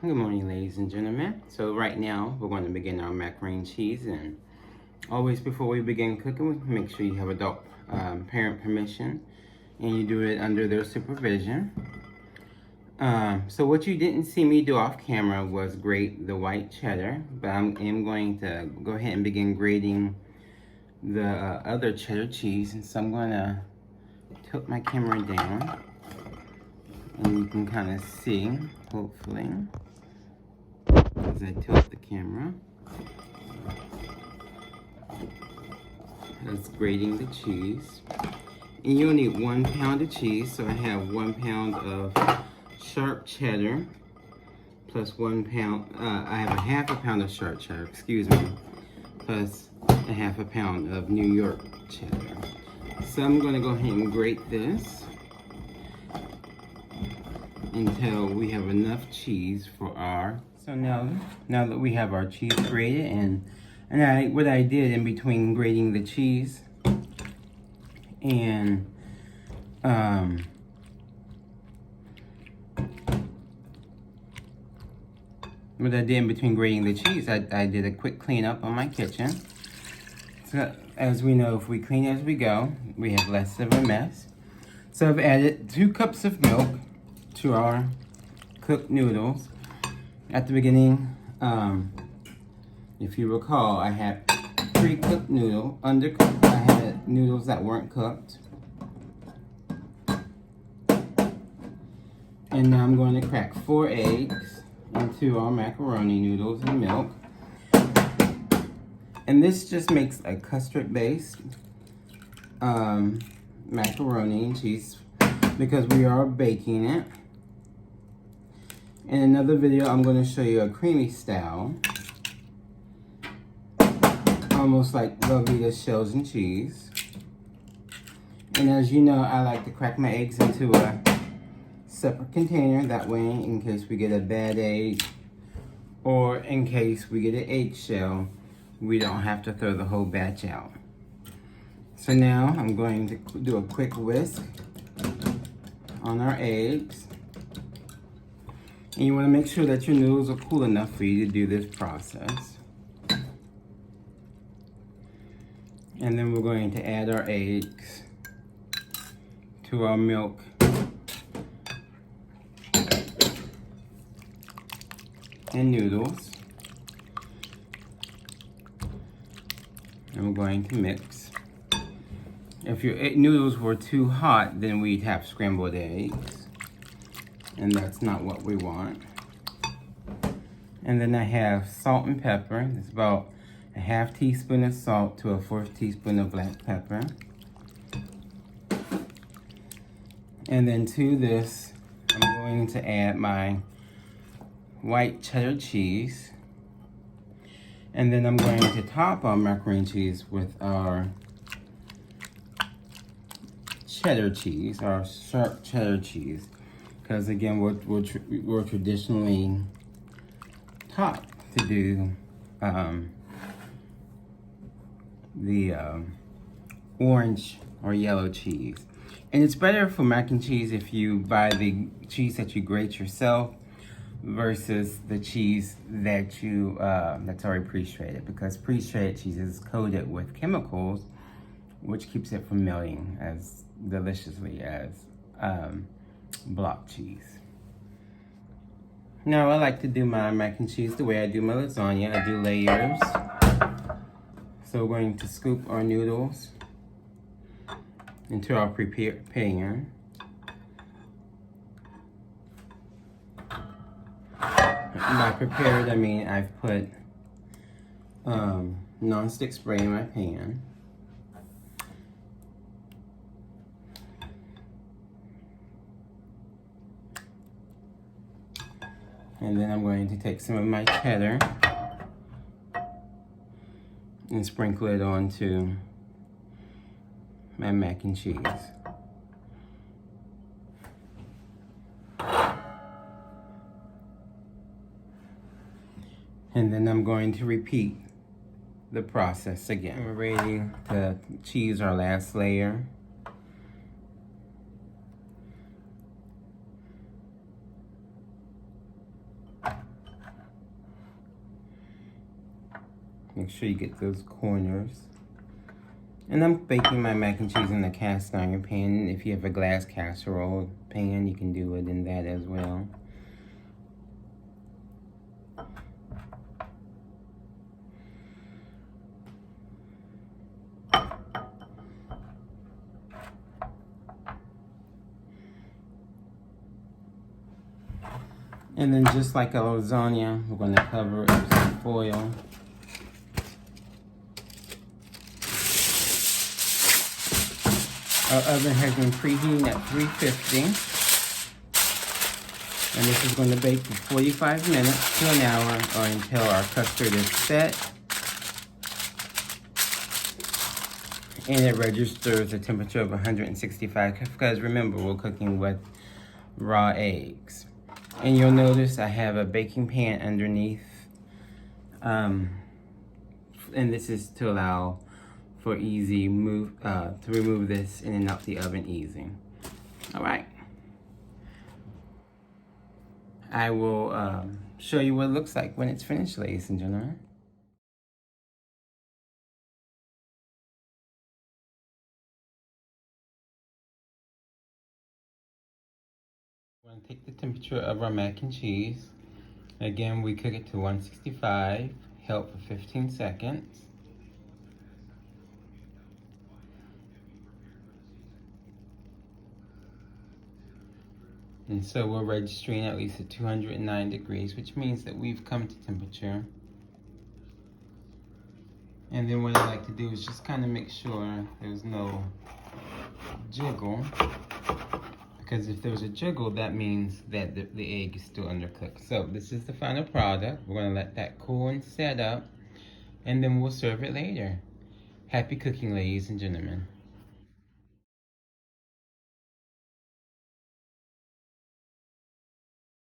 Good morning, ladies and gentlemen. So right now, we're going to begin our macaroni and cheese. And always before we begin cooking, make sure you have adult parent permission and you do it under their supervision. So what you didn't see me do off camera was grate the white cheddar, but I am going to go ahead and begin grating the other cheddar cheese. And so I'm going to tilt my camera down and you can kind of see, hopefully, as I tilt the camera. That's grating the cheese. And you'll need 1 pound of cheese, so I have 1 pound of sharp cheddar plus 1 pound, I have a half a pound of sharp cheddar, excuse me, plus a half a pound of New York cheddar. So I'm going to go ahead and grate this until we have enough cheese for our. So now that we have our cheese grated, and what I did in between grating the cheese and what I did in between grating the cheese, I did a quick cleanup on my kitchen. So as we know, if we clean as we go, we have less of a mess. So I've added 2 cups of milk to our cooked noodles. At the beginning, if you recall, I had pre-cooked noodle, undercooked. I had noodles that weren't cooked. And now I'm going to crack 4 eggs into our macaroni noodles and milk. And this just makes a custard-based macaroni and cheese because we are baking it. In another video, I'm going to show you a creamy style, almost like Velveeta shells and cheese. And as you know, I like to crack my eggs into a separate container. That way, in case we get a bad egg or in case we get an eggshell, we don't have to throw the whole batch out. So now I'm going to do a quick whisk on our eggs. And you want to make sure that your noodles are cool enough for you to do this process. And then we're going to add our eggs to our milk and noodles. And we're going to mix. If your noodles were too hot, then we'd have scrambled eggs. And that's not what we want. And then I have salt and pepper. It's about a ½ teaspoon of salt to a 1/4 teaspoon of black pepper. And then to this, I'm going to add my white cheddar cheese. And then I'm going to top our macaroni and cheese with our cheddar cheese, our sharp cheddar cheese. Because again, we're traditionally taught to do the orange or yellow cheese. And it's better for mac and cheese if you buy the cheese that you grate yourself versus the cheese that you that's already pre-shredded, because pre-shredded cheese is coated with chemicals which keeps it from melting as deliciously as block cheese. Now I like to do my mac and cheese the way I do my lasagna. I do layers. So we're going to scoop our noodles into our prepared pan. By prepared, I mean I've put non-stick spray in my pan. And then I'm going to take some of my cheddar and sprinkle it onto my mac and cheese. And then I'm going to repeat the process again. We're ready to cheese our last layer. Make sure you get those corners. And I'm baking my mac and cheese in a cast iron pan. If you have a glass casserole pan, you can do it in that as well. And then just like a lasagna, we're going to cover it with some foil. Our oven has been preheating at 350. And this is going to bake for 45 minutes to an hour or until our custard is set. And it registers a temperature of 165 because remember, we're cooking with raw eggs. And you'll notice I have a baking pan underneath. And this is to allow for easy to remove this in and out the oven easy. All right. I will show you what it looks like when it's finished, ladies and gentlemen. We're going to take the temperature of our mac and cheese. Again, we cook it to 165, held for 15 seconds. And so we're registering at least at 209 degrees, which means that we've come to temperature. And then what I like to do is just kind of make sure there's no jiggle. Because if there's a jiggle, that means that the egg is still undercooked. So this is the final product. We're gonna let that cool and set up, and then we'll serve it later. Happy cooking, ladies and gentlemen.